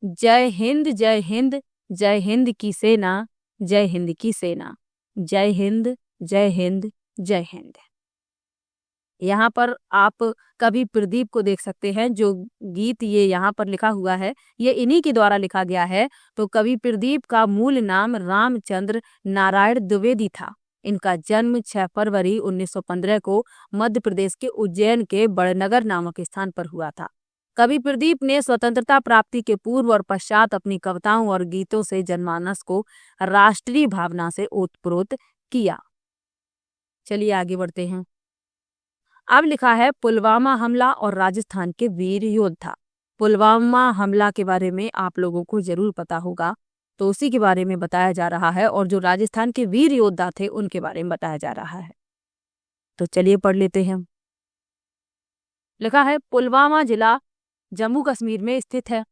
जय हिंद जय हिंद, जय हिंद की सेना, जय हिंद की सेना, जय हिंद जय हिंद जय हिंद। यहाँ पर आप कवि प्रदीप को देख सकते हैं। जो गीत ये यहाँ पर लिखा हुआ है ये इन्हीं के द्वारा लिखा गया है। तो कवि प्रदीप का मूल नाम रामचंद्र नारायण द्विवेदी था। इनका जन्म 6 फरवरी 1915 को मध्य प्रदेश के उज्जैन के बड़नगर नामक स्थान पर हुआ था। कवि प्रदीप ने स्वतंत्रता प्राप्ति के पूर्व और पश्चात अपनी कविताओं और गीतों से जनमानस को राष्ट्रीय भावना से ओतप्रोत किया। चलिए आगे बढ़ते हैं। अब लिखा है, पुलवामा हमला और राजस्थान के वीर योद्धा। पुलवामा हमला के बारे में आप लोगों को जरूर पता होगा, तो उसी के बारे में बताया जा रहा है और जो राजस्थान के वीर योद्धा थे उनके बारे में बताया जा रहा है। तो चलिए पढ़ लेते हैं। लिखा है, पुलवामा जिला जम्मू कश्मीर में स्थित है।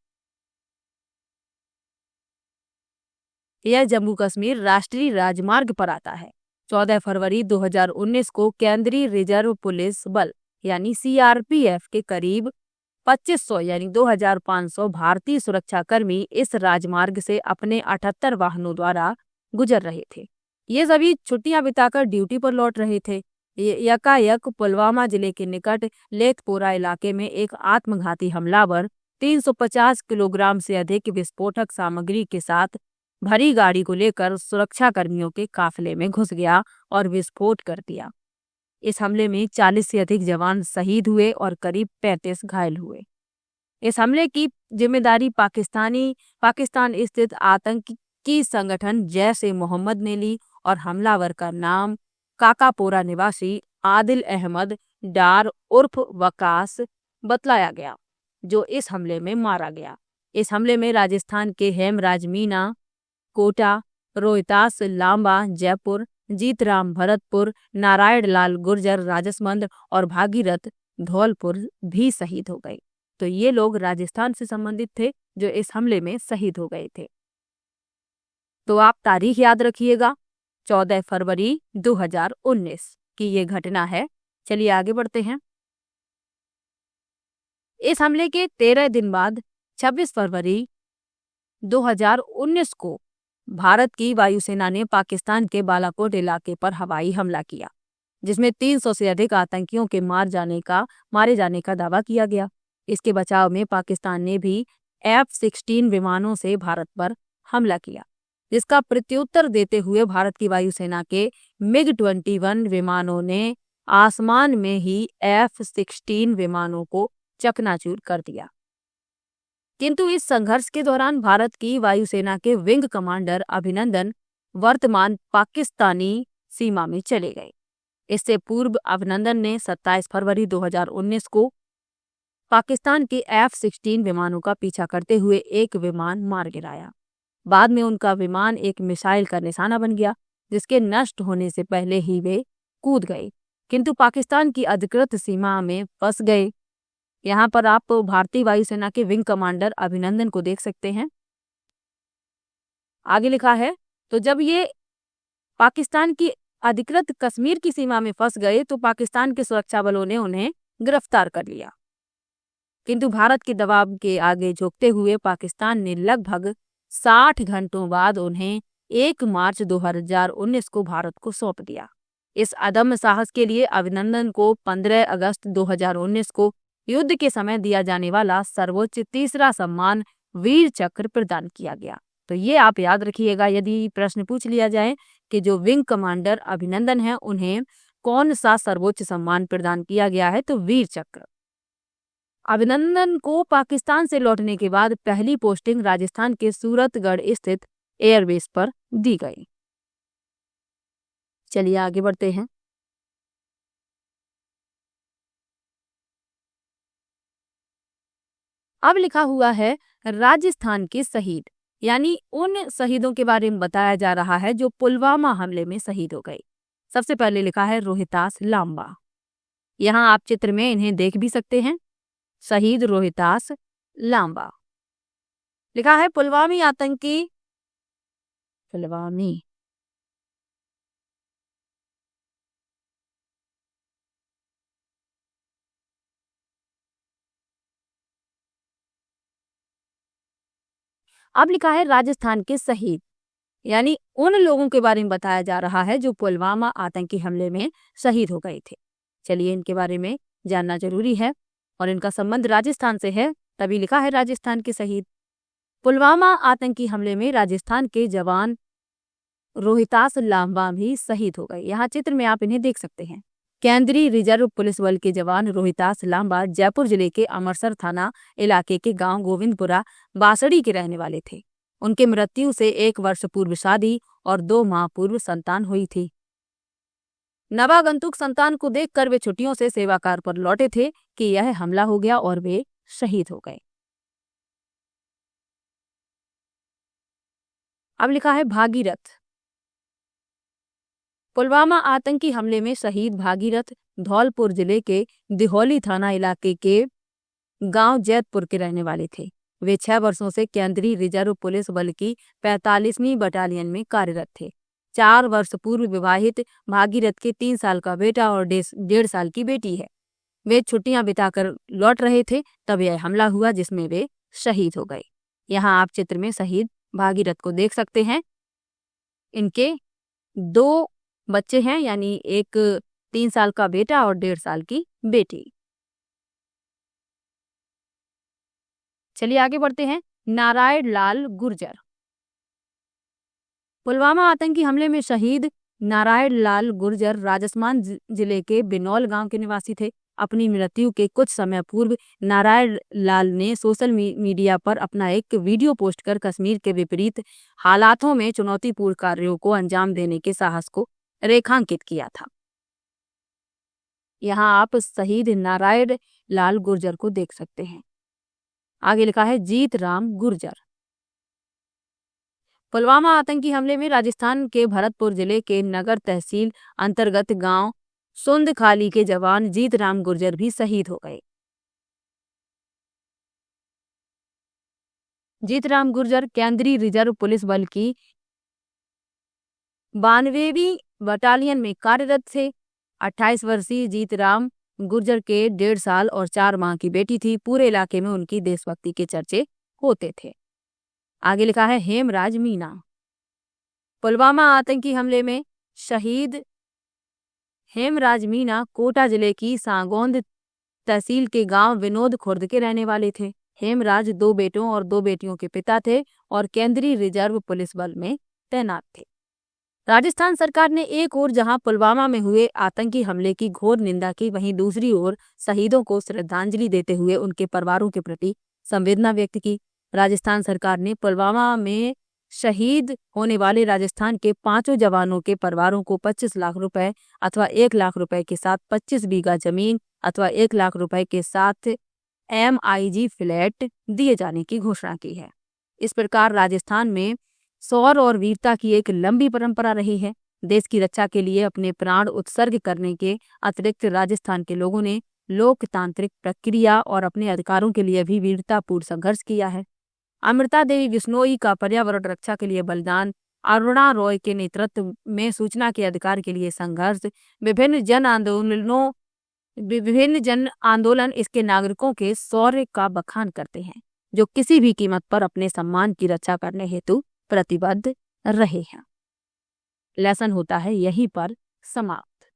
यह जम्मू कश्मीर राष्ट्रीय राजमार्ग पर आता है। 14 फरवरी 2019 को केंद्रीय रिजर्व पुलिस बल यानी सीआरपीएफ के करीब 2500 यानी 2500 भारतीय सुरक्षाकर्मी इस राजमार्ग से अपने 78 वाहनों द्वारा गुजर रहे थे। ये सभी छुट्टियां बिताकर ड्यूटी पर लौट रहे थे। यकायक पुलवामा जिले के निकट लेथपोरा इलाके में एक आत्मघाती हमलावर 350 किलोग्राम से अधिक विस्फोटक सामग्री के साथ भरी गाड़ी को लेकर सुरक्षा कर्मियों के काफिले में घुस गया और विस्फोट कर दिया। इस हमले में 40 से अधिक जवान शहीद हुए और करीब 35 घायल हुए। इस हमले की जिम्मेदारी पाकिस्तान स्थित आतंकी संगठन जैश ए मोहम्मद ने ली और हमलावर का नाम काकापोरा निवासी आदिल अहमद डार उर्फ वकास बतलाया गया, जो इस हमले में मारा गया। इस हमले में राजस्थान के हेमराज मीना, कोटा, रोहतास, लांबा, जयपुर, जीतराम भरतपुर, नारायण लाल गुर्जर राजसमंद और भागीरथ धौलपुर भी शहीद हो गए। तो ये लोग राजस्थान से संबंधित थे जो इस हमले में शहीद हो गए थे। तो आप तारीख याद रखिएगा, 14 फरवरी 2019 की ये घटना है। चलिए आगे बढ़ते हैं। इस हमले के 13 दिन बाद 26 फरवरी 2019 को भारत की वायुसेना ने पाकिस्तान के बालाकोट इलाके पर हवाई हमला किया, जिसमें 300 से अधिक आतंकियों के मारे जाने का दावा किया गया। इसके बचाव में पाकिस्तान ने भी F-16 विमानों से भारत पर हमला किया, जिसका प्रत्युत्तर देते हुए भारत की वायुसेना के MiG-21 विमानों ने आसमान में ही F-16 विमानों को चकनाचूर कर दिया। किंतु इस संघर्ष के दौरान भारत की वायुसेना के विंग कमांडर अभिनंदन वर्तमान पाकिस्तानी सीमा में चले गए। इससे पूर्व अभिनंदन ने 27 फरवरी 2019 को पाकिस्तान के F-16 विमानों का पीछा करते हुए एक विमान मार गिराया। बाद में उनका विमान एक मिसाइल का निशाना बन गया, जिसके नष्ट होने से पहले ही वे कूद गए, किंतु पाकिस्तान की अधिकृत सीमा में फंस गए। यहाँ पर आप भारतीय वायुसेना के विंग कमांडर अभिनंदन को देख सकते हैं। आगे लिखा है, तो जब ये पाकिस्तान की अधिकृत कश्मीर की सीमा में फंस गए तो पाकिस्तान के सुरक्षा बलों ने उन्हें गिरफ्तार कर लिया, किंतु भारत के दबाव के आगे झुकते हुए पाकिस्तान ने लगभग 60 घंटों बाद उन्हें 1 मार्च 2019 को भारत को सौंप दिया। इस अदम्य साहस के लिए अभिनंदन को 15 अगस्त 2019 को युद्ध के समय दिया जाने वाला सर्वोच्च तीसरा सम्मान वीर चक्र प्रदान किया गया। तो ये आप याद रखिएगा, यदि प्रश्न पूछ लिया जाए कि जो विंग कमांडर अभिनंदन है उन्हें कौन सा सर्वोच्च सम्मान प्रदान किया गया है, तो वीर चक्र। अभिनंदन को पाकिस्तान से लौटने के बाद पहली पोस्टिंग राजस्थान के सूरतगढ़ स्थित एयरबेस पर दी गई। चलिए आगे बढ़ते हैं। अब लिखा हुआ है राजस्थान के शहीद, यानी उन शहीदों के बारे में बताया जा रहा है जो पुलवामा हमले में शहीद हो गए। सबसे पहले लिखा है रोहितास लांबा। यहाँ आप चित्र में इन्हें देख भी सकते हैं, शहीद रोहितास लांबा। लिखा है पुलवामा अब लिखा है राजस्थान के शहीद, यानी उन लोगों के बारे में बताया जा रहा है जो पुलवामा आतंकी हमले में शहीद हो गए थे। चलिए इनके बारे में जानना जरूरी है और इनका संबंध राजस्थान से है, तभी लिखा है राजस्थान के शहीद। पुलवामा आतंकी हमले में राजस्थान के जवान रोहितास लांबा भी शहीद हो गए। यहाँ चित्र में आप इन्हें देख सकते हैं। केंद्रीय रिजर्व पुलिस बल के जवान रोहितास लांबा जयपुर जिले के अमरसर थाना इलाके के गांव गोविंदपुरा बासड़ी के रहने वाले थे। उनके मृत्यु से 1 वर्ष पूर्व शादी और 2 माह पूर्व संतान हुई थी। नवागंतुक संतान को देखकर वे छुट्टियों से सेवाकार पर लौटे थे कि यह हमला हो गया और वे शहीद हो गए। अब लिखा है भागीरथ। पुलवामा आतंकी हमले में शहीद भागीरथ धौलपुर जिले के दिहौली थाना इलाके के गांव जैतपुर के रहने वाले थे। वे 6 वर्षों से केंद्रीय रिजर्व पुलिस बल की 45वीं बटालियन में कार्यरत थे। 4 वर्ष पूर्व विवाहित भागीरथ के 3 साल का बेटा और 1.5 साल की बेटी है। वे छुट्टियां बिताकर लौट रहे थे, तब यह हमला हुआ जिसमें वे शहीद हो गए। यहाँ आप चित्र में शहीद भागीरथ को देख सकते हैं। इनके 2 बच्चे हैं, यानी एक 3 साल का बेटा और 1.5 साल की बेटी। चलिए आगे बढ़ते हैं। नारायण लाल गुर्जर। पुलवामा आतंकी हमले में शहीद नारायण लाल गुर्जर राजस्थान जिले के बिनौल गांव के निवासी थे। अपनी मृत्यु के कुछ समय पूर्व नारायण लाल ने सोशल मीडिया पर अपना एक वीडियो पोस्ट कर कश्मीर के विपरीत हालातों में चुनौतीपूर्ण कार्यों को अंजाम देने के साहस को रेखांकित किया था। यहाँ आप शहीद नारायण लाल गुर्जर को देख सकते हैं। आगे लिखा है जीत राम गुर्जर। पुलवामा आतंकी हमले में राजस्थान के भरतपुर जिले के नगर तहसील अंतर्गत गांव सुंदखाली के जवान जीत राम गुर्जर भी शहीद हो गए। जीत राम गुर्जर केंद्रीय रिजर्व पुलिस बल की 92वीं बटालियन में कार्यरत थे। 28 वर्षीय जीत राम गुर्जर के 1.5 साल और 4 माह की बेटी थी। पूरे इलाके में उनकी देशभक्ति के चर्चे होते थे। आगे लिखा है हेमराज मीणा। पुलवामा आतंकी हमले में शहीद हेमराज मीणा कोटा जिले की सांगोंद तहसील के गांव विनोद खुर्द के रहने वाले थे। हेमराज 2 बेटों और 2 बेटियों के पिता थे और केंद्रीय रिजर्व पुलिस बल में तैनात थे। राजस्थान सरकार ने एक ओर जहां पुलवामा में हुए आतंकी हमले की घोर निंदा की, वहीं दूसरी ओर शहीदों को श्रद्धांजलि देते हुए उनके परिवारों के प्रति संवेदना व्यक्त की। राजस्थान सरकार ने पुलवामा में शहीद होने वाले राजस्थान के 5 जवानों के परिवारों को 25 लाख रुपए अथवा 1 लाख रुपए के साथ 25 बीघा जमीन अथवा 1 लाख रुपए के साथ MIG फ्लैट दिए जाने की घोषणा की है। इस प्रकार राजस्थान में शौर्य और वीरता की एक लंबी परंपरा रही है। देश की रक्षा के लिए अपने प्राण उत्सर्ग करने के अतिरिक्त राजस्थान के लोगों ने लोकतांत्रिक प्रक्रिया और अपने अधिकारों के लिए भी वीरतापूर्ण संघर्ष किया है। अमृता देवी बिश्नोई का पर्यावरण रक्षा के लिए बलिदान, अरुणा रॉय के नेतृत्व में सूचना के अधिकार के लिए संघर्ष, विभिन्न जन आंदोलन इसके नागरिकों के शौर्य का बखान करते हैं, जो किसी भी कीमत पर अपने सम्मान की रक्षा करने हेतु प्रतिबद्ध रहे हैं। लेसन होता है यहीं पर समाप्त।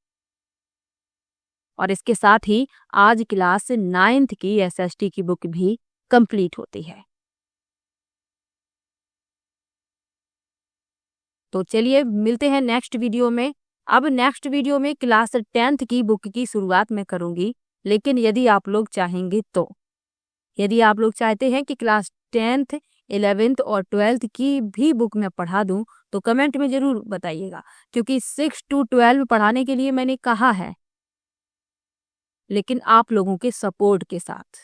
और इसके साथ ही आज क्लास 9th की SST की बुक भी कंप्लीट होती है। तो चलिए मिलते हैं नेक्स्ट वीडियो में। अब नेक्स्ट वीडियो में क्लास 10th की बुक की शुरुआत मैं करूंगी, लेकिन यदि आप लोग चाहेंगे तो, यदि आप लोग चाहते हैं कि क्लास 10th 11th और 12th की भी बुक मैं पढ़ा दूं तो कमेंट में ज़रूर बताइएगा, क्योंकि 6 to 12 पढ़ाने के लिए मैंने कहा है, लेकिन आप लोगों के सपोर्ट के साथ।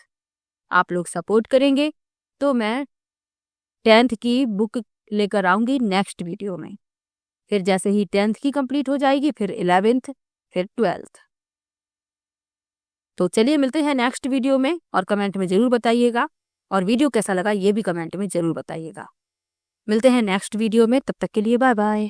आप लोग सपोर्ट करेंगे तो मैं 10th की बुक लेकर आऊंगी नेक्स्ट वीडियो में। फिर जैसे ही 10th की कंप्लीट हो जाएगी फिर 11th फिर 12th। तो चलिए मिलते हैं नेक्स्ट वीडियो में और कमेंट में ज़रूर बताइएगा, और वीडियो कैसा लगा ये भी कमेंट में ज़रूर बताइएगा। मिलते हैं नेक्स्ट वीडियो में, तब तक के लिए बाय बाय।